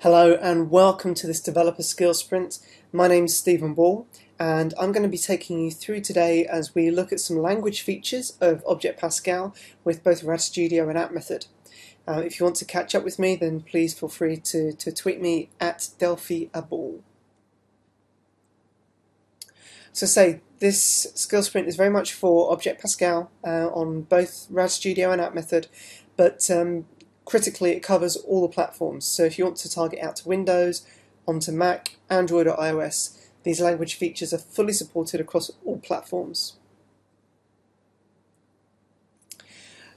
Hello and welcome to this Developer Skills Sprint. My name is Stephen Ball and I'm going to be taking you through today as we look at some language features of Object Pascal with both Rad Studio and App Method. If you want to catch up with me, then please feel free to tweet me at DelphiABall. So this skill sprint is very much for Object Pascal on both Rad Studio and App Method, but critically, it covers all the platforms. So if you want to target out to Windows, onto Mac, Android or iOS, these language features are fully supported across all platforms.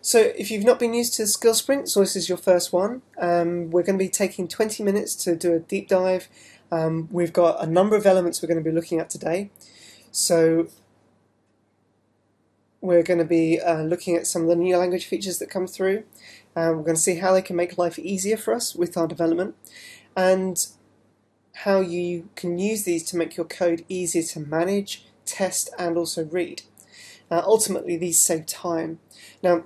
So if you've not been used to skill sprints, or this is your first one, we're going to be taking 20 minutes to do a deep dive. We've got a number of elements we're going to be looking at today. So we're going to be looking at some of the new language features that come through. We're going to see how they can make life easier for us with our development, and how you can use these to make your code easier to manage, test, and also read. Ultimately, these save time. Now,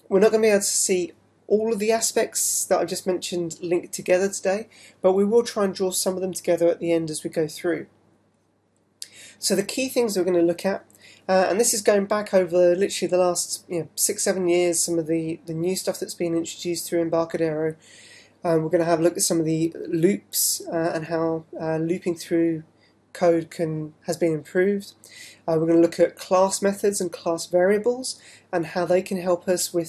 we're not going to be able to see all of the aspects that I've just mentioned linked together today, but we will try and draw some of them together at the end as we go through. So the key things we're going to look at, and this is going back over literally the last 6-7 years, some of the new stuff that's been introduced through Embarcadero. We're going to have a look at some of the loops and how looping through code has been improved. We're going to look at class methods and class variables and how they can help us with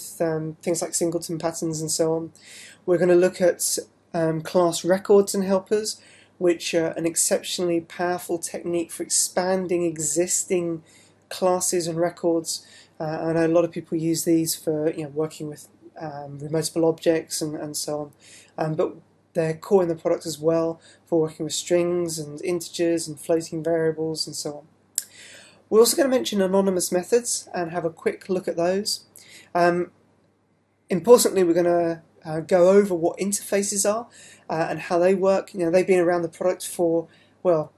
things like singleton patterns and so on. We're going to look at class records and helpers, which are an exceptionally powerful technique for expanding existing classes and records. I know a lot of people use these for working with remotable objects and so on, but they're core in the product as well for working with strings and integers and floating variables and so on. We're also going to mention anonymous methods and have a quick look at those. Importantly, we're going to go over what interfaces are and how they work. They've been around the product for, well,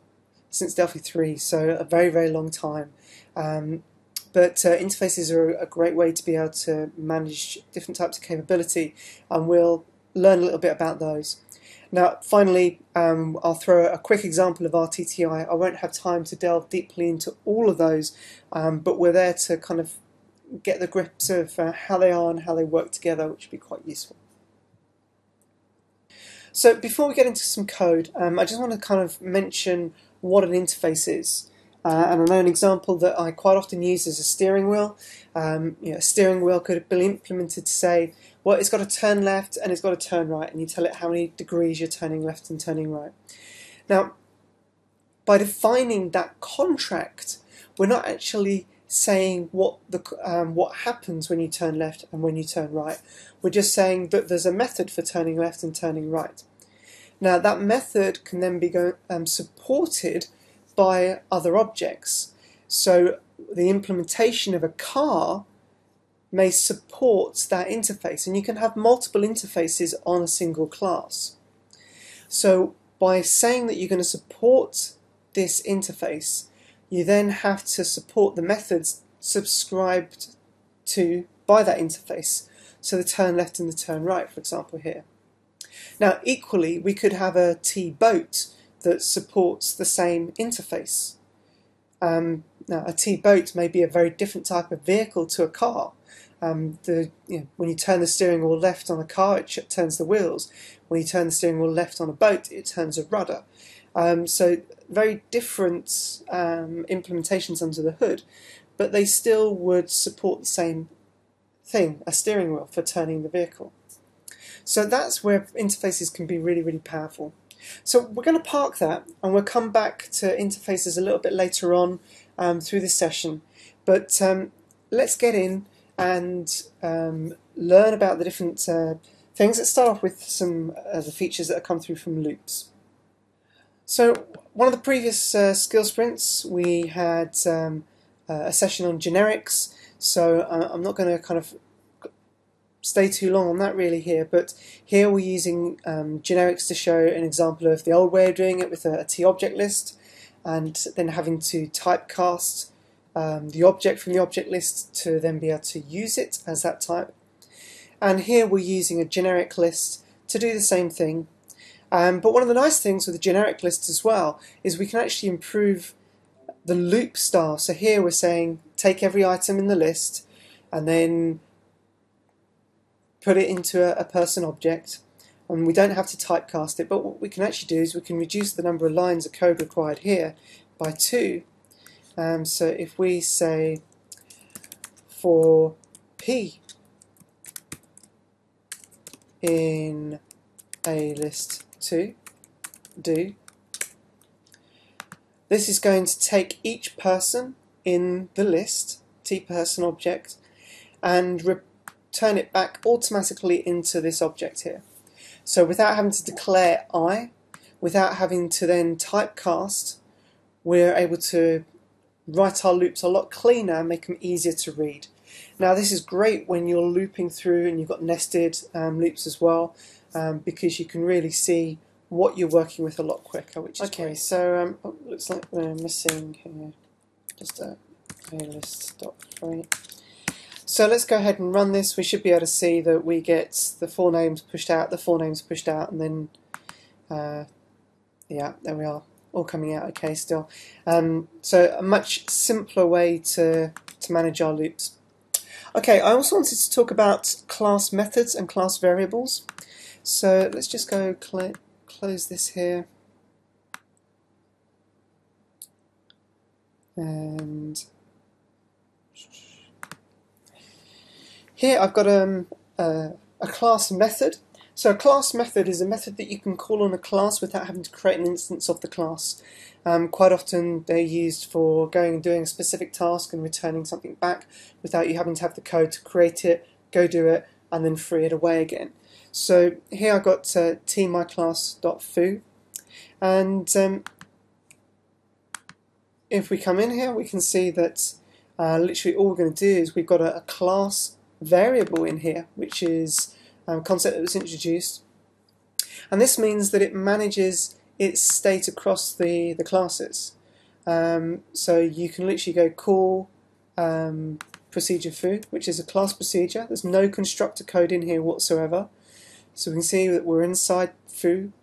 since Delphi 3, so a very, very long time. But interfaces are a great way to be able to manage different types of capability, and we'll learn a little bit about those. Now, finally, I'll throw a quick example of RTTI. I won't have time to delve deeply into all of those, but we're there to kind of get the grips of how they are and how they work together, which would be quite useful. So before we get into some code, I just want to kind of mention what an interface is. And I know an example that I quite often use is a steering wheel. A steering wheel could be implemented to say, well, it's got to turn left and it's got to turn right, and you tell it how many degrees you're turning left and turning right. Now, by defining that contract, we're not actually saying what happens when you turn left and when you turn right. We're just saying that there's a method for turning left and turning right. Now, that method can then be supported by other objects. So the implementation of a car may support that interface, and you can have multiple interfaces on a single class. So by saying that you're going to support this interface, you then have to support the methods subscribed to by that interface. So the turn left and the turn right, for example, here. Now, equally, we could have a T-boat that supports the same interface. Now, a T-boat may be a very different type of vehicle to a car. When you turn the steering wheel left on a car, it turns the wheels. When you turn the steering wheel left on a boat, it turns a rudder. So very different implementations under the hood, but they still would support the same thing, a steering wheel for turning the vehicle. So that's where interfaces can be really, really powerful. So we're going to park that, and we'll come back to interfaces a little bit later on through this session. But let's get in and learn about the different things. Let's start off with some of the features that have come through from loops. So one of the previous skill sprints, we had a session on generics. So I'm not going to kind of stay too long on that really here, but here we're using generics to show an example of the old way of doing it with a T-object list, and then having to typecast the object from the object list to then be able to use it as that type. And here we're using a generic list to do the same thing. But one of the nice things with the generic list as well is we can actually improve the loop style. So here we're saying take every item in the list and then put it into a person object, and we don't have to typecast it, but what we can actually do is we can reduce the number of lines of code required here by 2. So if we say for P in a list 2 do, this is going to take each person in the list, tPerson object, and return it back automatically into this object here. So without having to declare I, without having to then typecast, we're able to write our loops a lot cleaner and make them easier to read. Now this is great when you're looping through and you've got nested loops as well, because you can really see what you're working with a lot quicker, which is great. So looks like we're missing here just a list.free. So let's go ahead and run this. We should be able to see that we get the 4 names pushed out, and then yeah, there we are, all coming out okay still. So a much simpler way to manage our loops. Okay, I also wanted to talk about class methods and class variables. So let's just go close this here. And here I've got a class method. So a class method is a method that you can call on a class without having to create an instance of the class. Quite often they're used for going and doing a specific task and returning something back without you having to have the code to create it, go do it, and then free it away again. So here I've got tmyclass.foo, and if we come in here we can see that literally all we're going to do is we've got a class variable in here, which is a concept that was introduced, and this means that it manages its state across the classes. So you can literally go call procedure foo, which is a class procedure. There's no constructor code in here whatsoever. So we can see that we're inside foo.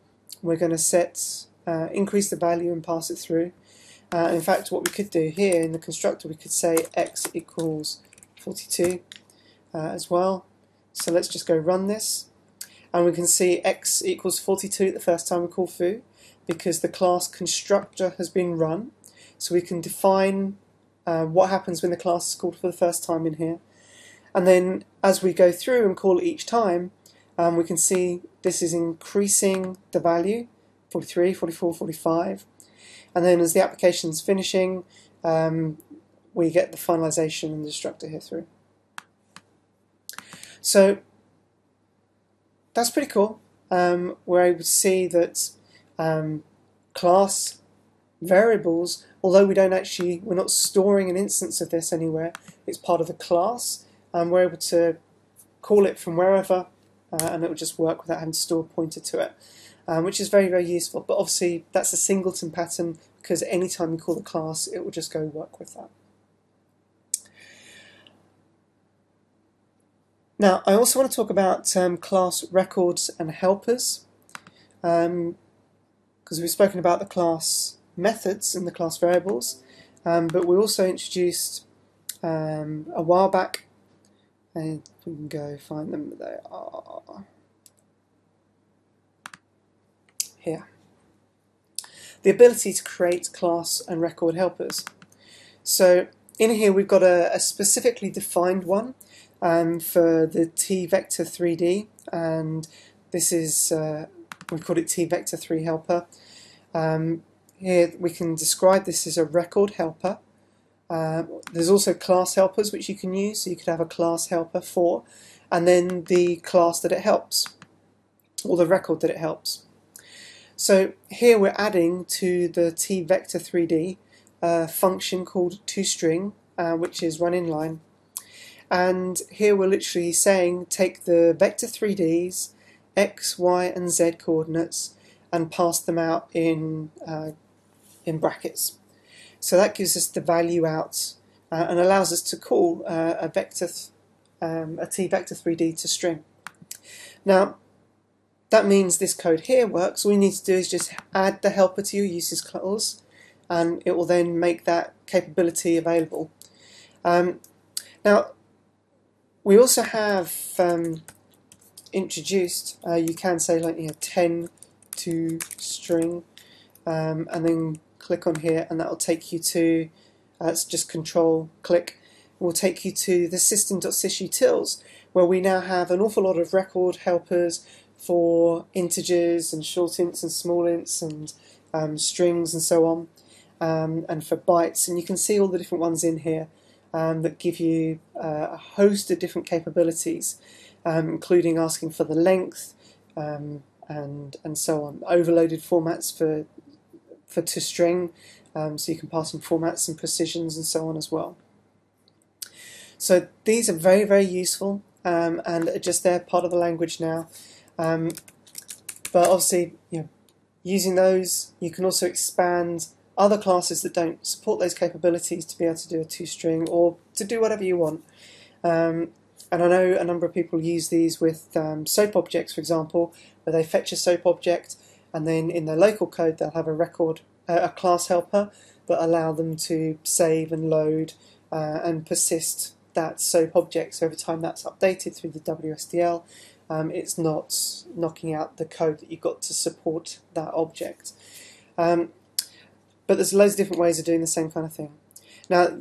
We're going to set increase the value and pass it through. In fact, what we could do here in the constructor, we could say x equals 42 as well. So let's just go run this, and we can see x equals 42 the first time we call foo, because the class constructor has been run. So we can define what happens when the class is called for the first time in here, and then as we go through and call it each time, we can see this is increasing the value, 43, 44, 45, and then as the application's finishing, we get the finalization and the destructor here through. So that's pretty cool. We're able to see that class variables, although we're not storing an instance of this anywhere, it's part of the class, and we're able to call it from wherever, and it will just work without having to store a pointer to it, which is very, very useful. But obviously that's a singleton pattern, because anytime you call the class it will just go work with that. Now I also want to talk about class records and helpers, because we've spoken about the class methods and the class variables, but we also introduced a while back, and we can go find them. They are here. The ability to create class and record helpers. So in here we've got a specifically defined one for the T-vector 3D, and this is we've called it T-vector3 helper. Here we can describe this as a record helper. There's also class helpers which you can use, so you could have a class helper for, and then the class that it helps, or the record that it helps. So here we're adding to the T-vector3D function called toString, which is run inline. And here we're literally saying take the vector 3Ds, x, y, and z coordinates, and pass them out in brackets. So that gives us the value out and allows us to call a T-vector 3D to string. Now, that means this code here works. All you need to do is just add the helper to your uses clause, and it will then make that capability available. Now, we also have introduced, you can say like 10 to string, and then click on here, and that will take you to, it's just control click, will take you to the system.sysutils, where we now have an awful lot of record helpers for integers and short ints and small ints and strings and so on, and for bytes, and you can see all the different ones in here that give you a host of different capabilities, including asking for the length and so on. Overloaded formats for to string, so you can pass in formats and precisions and so on as well. So these are very, very useful, and are just they're part of the language now. But obviously, using those, you can also expand other classes that don't support those capabilities to be able to do a toString or to do whatever you want. And I know a number of people use these with SOAP objects, for example, where they fetch a SOAP object, and then in their local code they'll have a class helper that allow them to save and load and persist that SOAP object. So every time that's updated through the WSDL, it's not knocking out the code that you've got to support that object. But there's loads of different ways of doing the same kind of thing. Now,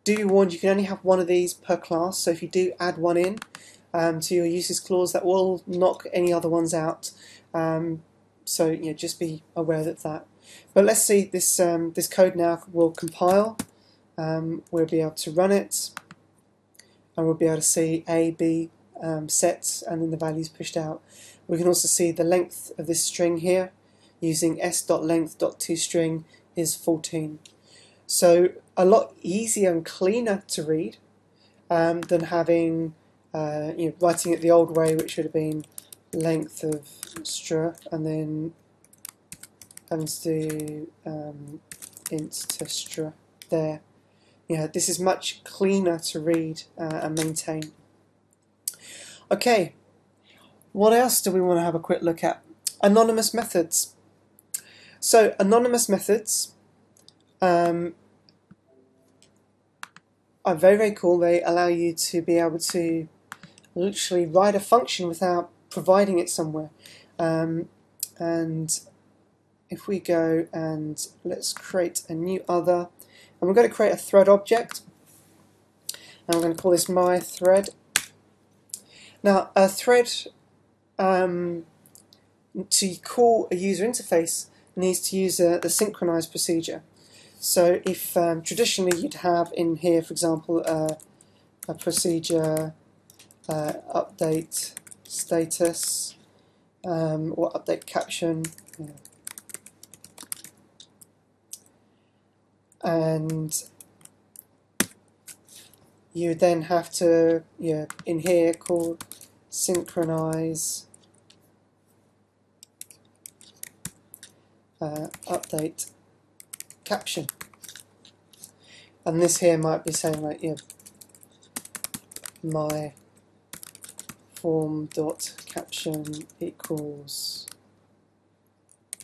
do be warned, you can only have one of these per class, so if you do add one in to your uses clause, that will knock any other ones out. So just be aware of that. But let's see, this code now will compile. We'll be able to run it, and we'll be able to see A, B sets, and then the values pushed out. We can also see the length of this string here, using s.length.toString is 14. So a lot easier and cleaner to read than having writing it the old way, which would have been length of str, and then having to do int to str there. This is much cleaner to read and maintain. Okay, what else do we want to have a quick look at? Anonymous methods. So anonymous methods are very, very cool. They allow you to be able to literally write a function without providing it somewhere. And if we go and let's create a new other, and we're going to create a thread object, and we're going to call this my thread. Now, a thread to call a user interface needs to use the synchronized procedure. So if traditionally you'd have in here, for example, a procedure update status or update caption, and you would then have to in here call synchronize update caption, and this here might be saying like my form dot caption equals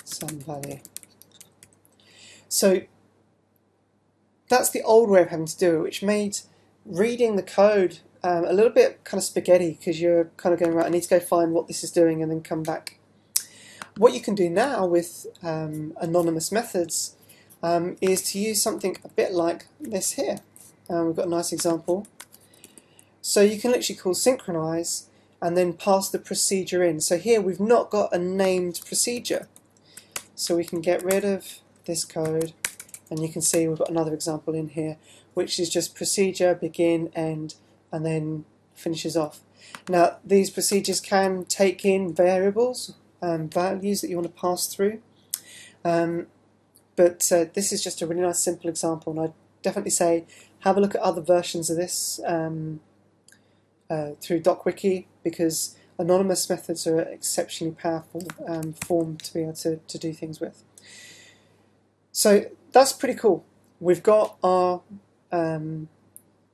some value. So that's the old way of having to do it, which made reading the code a little bit kind of spaghetti, because you're kind of going, right, I need to go find what this is doing and then come back. What you can do now with anonymous methods is to use something a bit like this here. We've got a nice example. So you can literally call synchronize and then pass the procedure in. So here we've not got a named procedure. So we can get rid of this code, and you can see we've got another example in here, which is just procedure, begin, end, and then finishes off. Now these procedures can take in variables and values that you want to pass through, but this is just a really nice simple example, and I'd definitely say have a look at other versions of this through DocWiki, because anonymous methods are an exceptionally powerful form to be able to do things with. So that's pretty cool. We've got our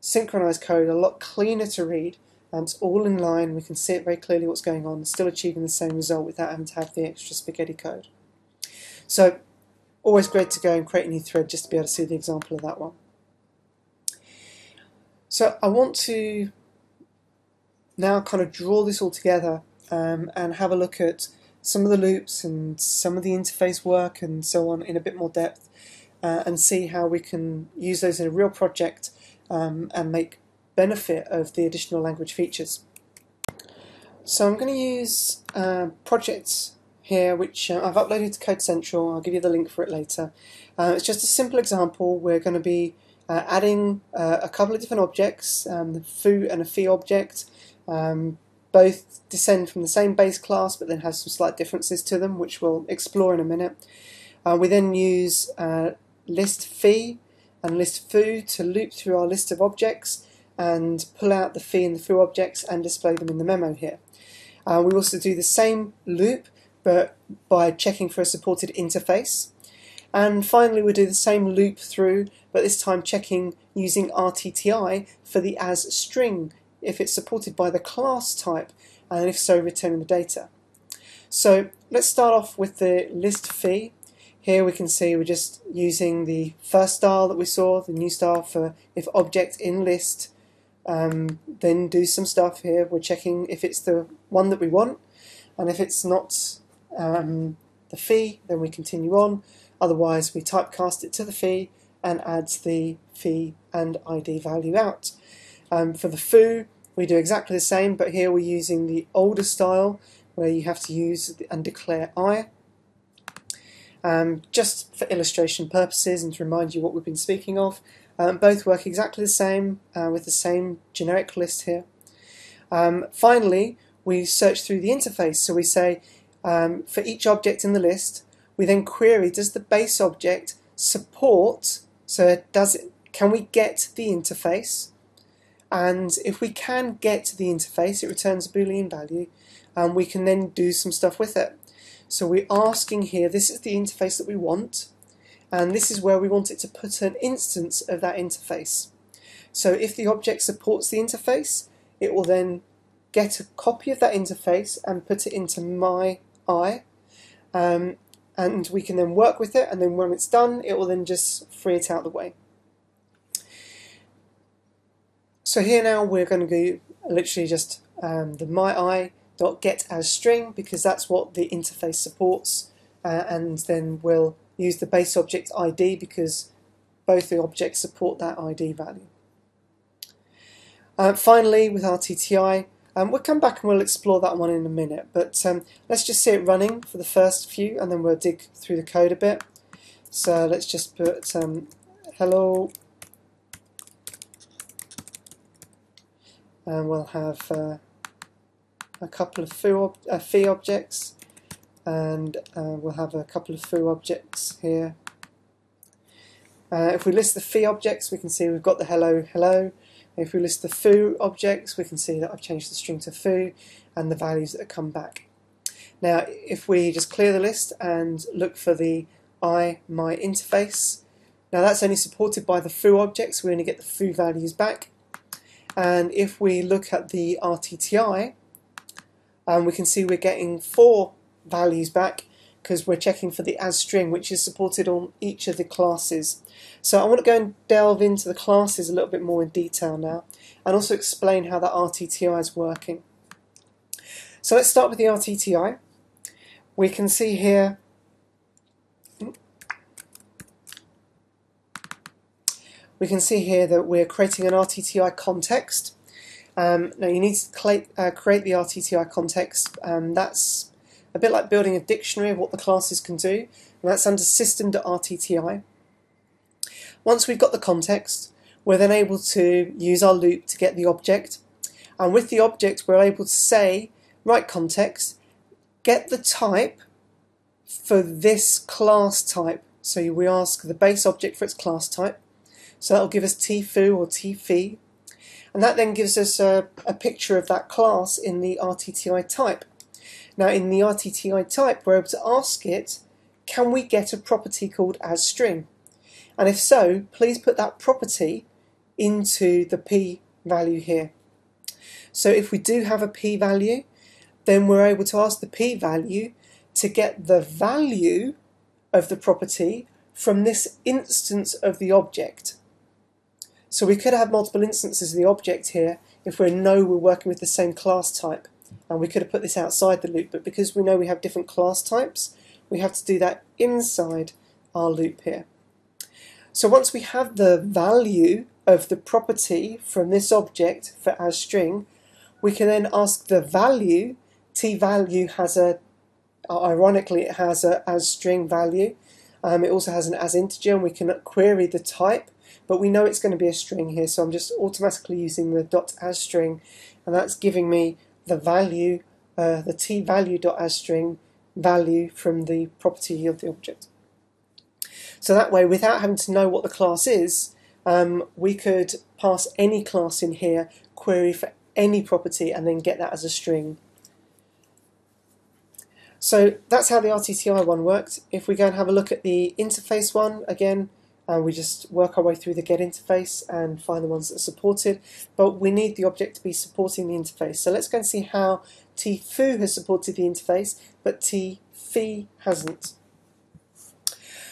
synchronized code a lot cleaner to read, and it's all in line. We can see it very clearly what's going on, still achieving the same result without having to have the extra spaghetti code. So always great to go and create a new thread just to be able to see the example of that one. So I want to now kind of draw this all together and have a look at some of the loops and some of the interface work and so on in a bit more depth, and see how we can use those in a real project and make benefit of the additional language features. So I'm going to use projects here which I've uploaded to Code Central. I'll give you the link for it later. It's just a simple example. We're going to be adding a couple of different objects, the foo and a fee object. Both descend from the same base class but then have some slight differences to them, which we'll explore in a minute. We then use list fee and list foo to loop through our list of objects and pull out the fee and the foo objects and display them in the memo here. We also do the same loop but by checking for a supported interface. And finally we do the same loop through, but this time checking using RTTI for the as string if it's supported by the class type, and if so, returning the data. So let's start off with the list fee. Here we can see we're just using the first style that we saw, the new style for if object in list, then do some stuff here. We're checking if it's the one that we want, and if it's not the fee, then we continue on. Otherwise we typecast it to the fee and adds the fee and ID value out. For the foo, we do exactly the same, but here we're using the older style where you have to use and declare I. Just for illustration purposes and to remind you what we've been speaking of. Both work exactly the same with the same generic list here. Finally, we search through the interface. So we say for each object in the list, we then query, does the base object support, so can we get the interface? And if we can get the interface, it returns a Boolean value, and we can then do some stuff with it. So we're asking here, this is the interface that we want, and this is where we want it to put an instance of that interface. So if the object supports the interface, it will then get a copy of that interface and put it into my I, and we can then work with it, and then when it's done, it will then just free it out the way. So here now we're going to go literally just the myI.getAsString, because that's what the interface supports, and then we'll use the base object ID because both the objects support that ID value. Finally, with RTTI, we'll come back and we'll explore that one in a minute, but let's just see it running for the first few and then we'll dig through the code a bit. So let's just put hello, and we'll have a couple of fee objects, and we'll have a couple of foo objects here. If we list the fee objects, we can see we've got the hello, hello. If we list the foo objects, we can see that I've changed the string to foo and the values that have come back. Now, if we just clear the list and look for the my interface, now that's only supported by the foo objects, we only get the foo values back. And if we look at the RTTI, we can see we're getting 4 values back because we're checking for the as string, which is supported on each of the classes. So I want to go and delve into the classes a little bit more in detail now, and also explain how that RTTI is working. So let's start with the RTTI. We can see here that we're creating an RTTI context. Now you need to create the RTTI context. That's a bit like building a dictionary of what the classes can do, and that's under system.rtti. Once we've got the context, we're then able to use our loop to get the object, and with the object we're able to say, right context, get the type for this class type. So we ask the base object for its class type, so that'll give us tfoo or tfee, and that then gives us a picture of that class in the RTTI type. Now in the RTTI type we're able to ask it, can we get a property called asString? And if so, please put that property into the p value here. So if we do have a p-value, then we're able to ask the p-value to get the value of the property from this instance of the object. So we could have multiple instances of the object here if we know we're working with the same class type. And we could have put this outside the loop, but because we know we have different class types, we have to do that inside our loop here. So once we have the value of the property from this object for asString, we can then ask the value. T-value has ironically, it has a asString value. It also has an asInteger, and we can query the type, but we know it's going to be a string here, so I'm just automatically using the .asString, and that's giving me the value, the tValue.asString value from the property of the object. So that way, without having to know what the class is, we could pass any class in here, query for any property, and then get that as a string. So that's how the RTTI one worked. If we go and have a look at the interface one, again, we just work our way through the get interface and find the ones that are supported, but we need the object to be supporting the interface. So let's go and see how tfoo has supported the interface, but tfee hasn't.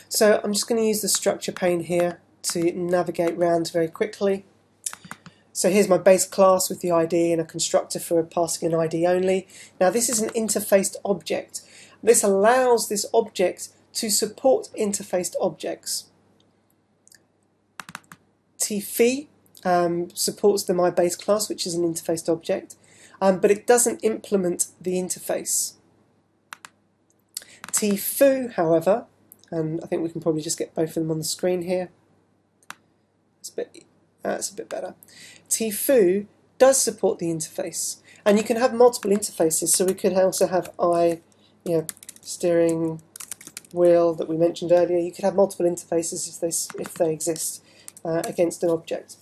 So I'm just going to use the structure pane here to navigate around very quickly. So here's my base class with the ID and a constructor for passing an ID only. Now this is an interfaced object. This allows this object to support interfaced objects. tfee supports the myBase class, which is an interfaced object, but it doesn't implement the interface. tfoo, however, and I think we can probably just get both of them on the screen here. That's a bit better. tfoo does support the interface, and you can have multiple interfaces. So we could also have steering wheel that we mentioned earlier. You could have multiple interfaces if they exist against an object.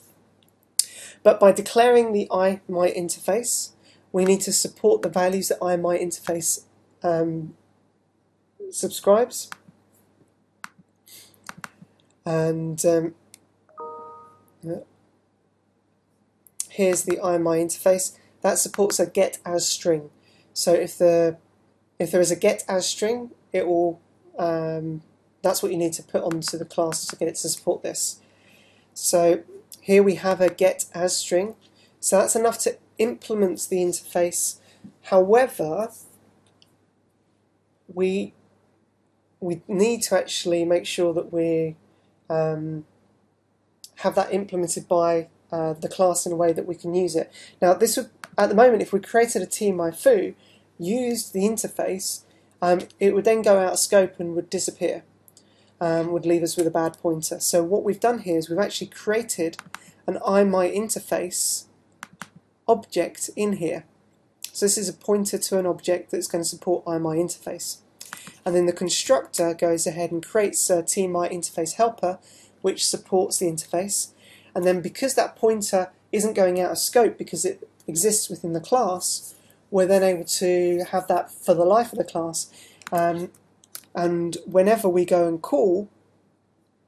But by declaring the IMyInterface, we need to support the values that IMyInterface subscribes. And here's the IMyInterface. That supports a get as string. So if there is a get as string, it will that's what you need to put onto the class to get it to support this. So here we have a get as string. So that's enough to implement the interface. However, we need to actually make sure that we have that implemented by the class in a way that we can use it. Now this would, at the moment, if we created a tmyfoo, used the interface, it would then go out of scope and would disappear, would leave us with a bad pointer. So what we've done here is we've actually created an IMyInterface object in here. So this is a pointer to an object that's going to support IMyInterface. And then the constructor goes ahead and creates a tmyInterface helper which supports the interface. And then because that pointer isn't going out of scope because it exists within the class, we're then able to have that for the life of the class. And whenever we go and call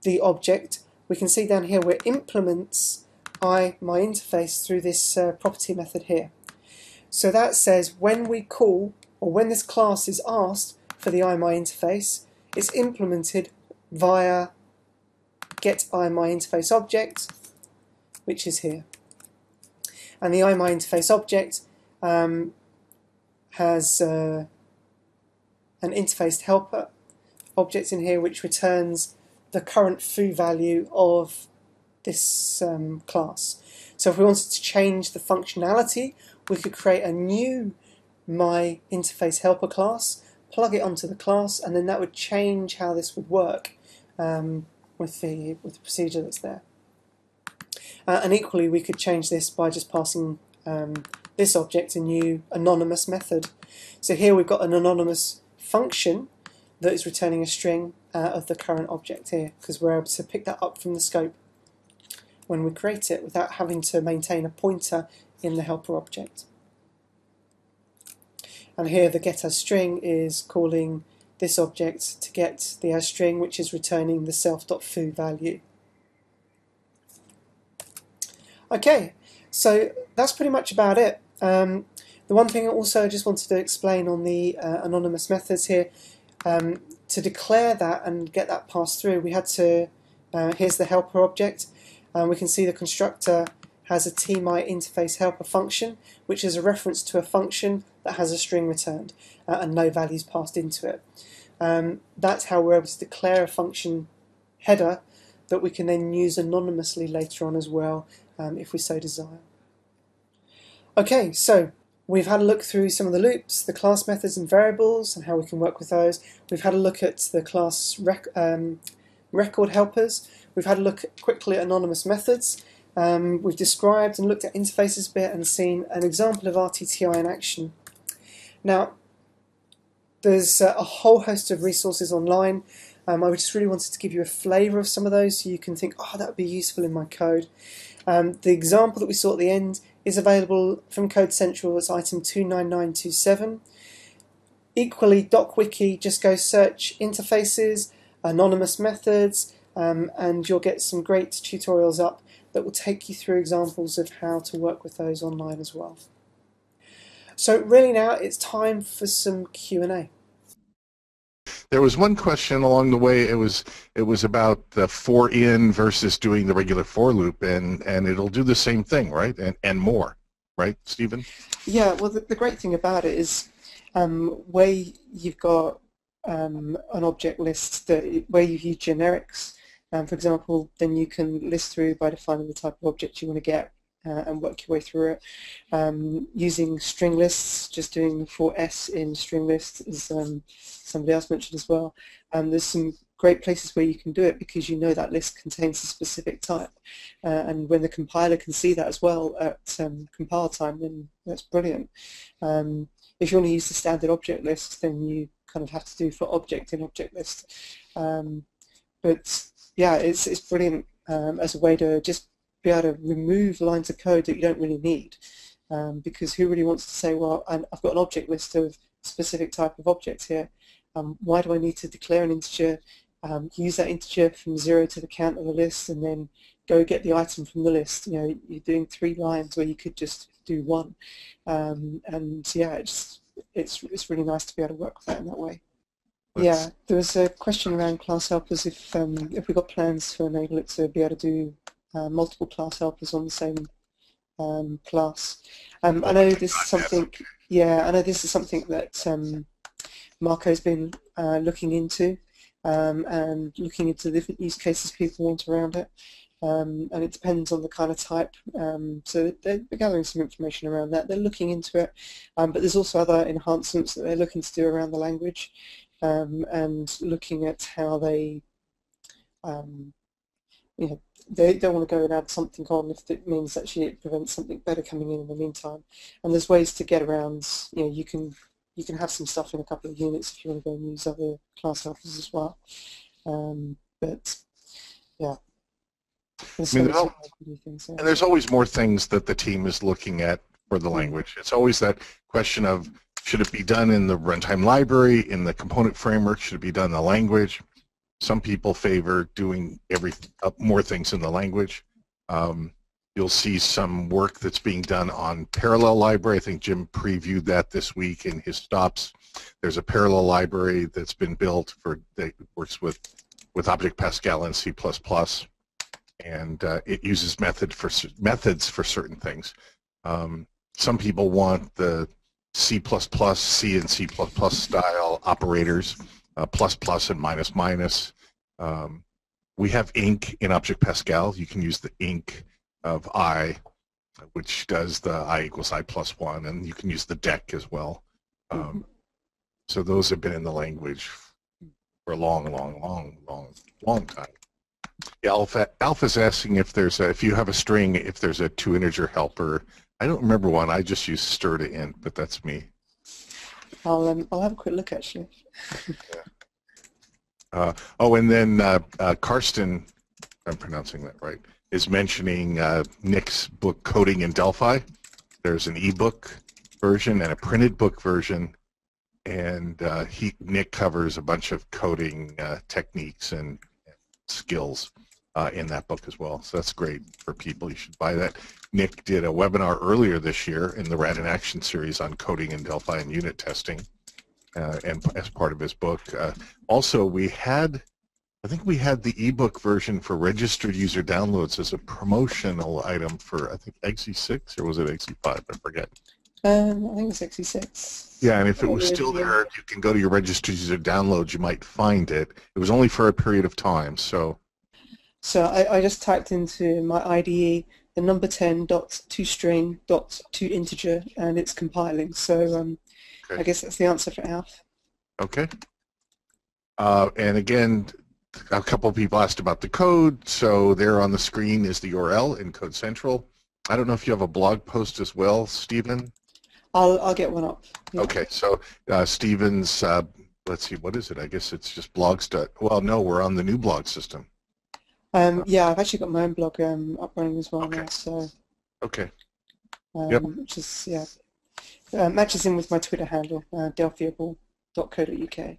the object, we can see down here where it implements IMyInterface through this property method here. So that says when we call, or when this class is asked for the IMyInterface, it's implemented via get IMyInterface object, which is here. And the IMyInterface object has an interface helper object in here which returns the current foo value of this class. So if we wanted to change the functionality, we could create a new myInterface helper class, plug it onto the class, and then that would change how this would work with the procedure that's there. And equally, we could change this by just passing this object a new anonymous method. So here we've got an anonymous function that is returning a string of the current object here, because we're able to pick that up from the scope when we create it without having to maintain a pointer in the helper object. And here the get as string is calling this object to get the as string, which is returning the self.foo value. Okay, So that's pretty much about it. The one thing also I just wanted to explain on the anonymous methods here, to declare that and get that passed through, we had to, here's the helper object. We can see the constructor has a tmy interface helper function, which is a reference to a function that has a string returned and no values passed into it. That's how we're able to declare a function header that we can then use anonymously later on as well, if we so desire. Okay, so we've had a look through some of the loops, the class methods and variables, and how we can work with those. We've had a look at the class record helpers. We've had a look quickly at anonymous methods. We've described and looked at interfaces a bit and seen an example of RTTI in action. Now, there's a whole host of resources online. I just really wanted to give you a flavour of some of those so you can think, oh, that would be useful in my code. The example that we saw at the end is available from Code Central as item 29927. Equally, DocWiki, just go search interfaces, anonymous methods, and you'll get some great tutorials up that will take you through examples of how to work with those online as well. So really now it's time for some Q&A. There was one question along the way. It was about the for in versus doing the regular for loop, and it'll do the same thing, right? And more, right, Stephen? Yeah. Well, the great thing about it is where you've got an object list where you've used generics, for example, then you can list through by defining the type of object you want to get and work your way through it. Using string lists, just doing for s in string list, as somebody else mentioned as well. There's some great places where you can do it because you know that list contains a specific type, and when the compiler can see that as well at compile time, then that's brilliant. If you want to use the standard object list, then you kind of have to do for object in object list. But yeah, it's brilliant as a way to just be able to remove lines of code that you don't really need, because who really wants to say, well, I've got an object list of specific type of objects here. Why do I need to declare an integer, use that integer from 0 to the count of the list, and then go get the item from the list? You know, you're doing 3 lines where you could just do 1, and yeah, it's really nice to be able to work with that in that way. Yeah, there was a question around class helpers, if we got plans to enable it to be able to do multiple class helpers on the same class. I know this is something. Yeah, I know this is something that Marco's been looking into, and looking into the different use cases people want around it, and it depends on the kind of type. So they're gathering some information around that. They're looking into it, but there's also other enhancements that they're looking to do around the language, and looking at how they, you know, they don't want to go and add something on if it means actually it prevents something better coming in the meantime. And there's ways to get around. You know, you can have some stuff in a couple of units if you want to go and use other class helpers as well. But yeah, and there's always more things that the team is looking at for the language. It's always that question of, should it be done in the runtime library, in the component framework? Should it be done in the language? Some people favor doing more things in the language. You'll see some work that's being done on parallel library. I think Jim previewed that this week in his stops. There's a parallel library that's been built that works with Object Pascal and C++, and it uses methods for certain things. Some people want the C++, C and C++ style operators, plus and minus. We have inc in Object Pascal. You can use the inc of I, which does the I equals I plus 1, and you can use the dec as well. So those have been in the language for a long time. Yeah, Alpha's asking if you have a string, if there's a 2-integer helper. I don't remember one. I just use stir to int, but that's me. I'll have a quick look actually. Yeah. And then Karsten, if I'm pronouncing that right, is mentioning Nick's book Coding in Delphi. There's an ebook version and a printed book version, and Nick covers a bunch of coding techniques and skills in that book as well. So that's great for people. You should buy that. Nick did a webinar earlier this year in the Rat in Action series on coding in Delphi and unit testing, and as part of his book. Also, I think we had the ebook version for registered user downloads as a promotional item for, I think, XE6, or was it XE5? I forget. I think it's 66. Yeah, and if it was still there, you can go to your registered user downloads. You might find it. It was only for a period of time, so. So I just typed into my IDE the number 10 dot toString dot toInteger, and it's compiling. So Okay. I guess that's the answer for Alf. Okay. And again, a couple of people asked about the code. So there on the screen is the URL in Code Central. I don't know if you have a blog post as well, Stephen. I'll get one up. Yeah. Okay, so Stephen's, let's see, what is it? I guess it's just blogs. Well, no, we're on the new blog system. Yeah, I've actually got my own blog up running as well Okay. now. So Okay. Yep. which is matches in with my Twitter handle, delphiable.co.uk.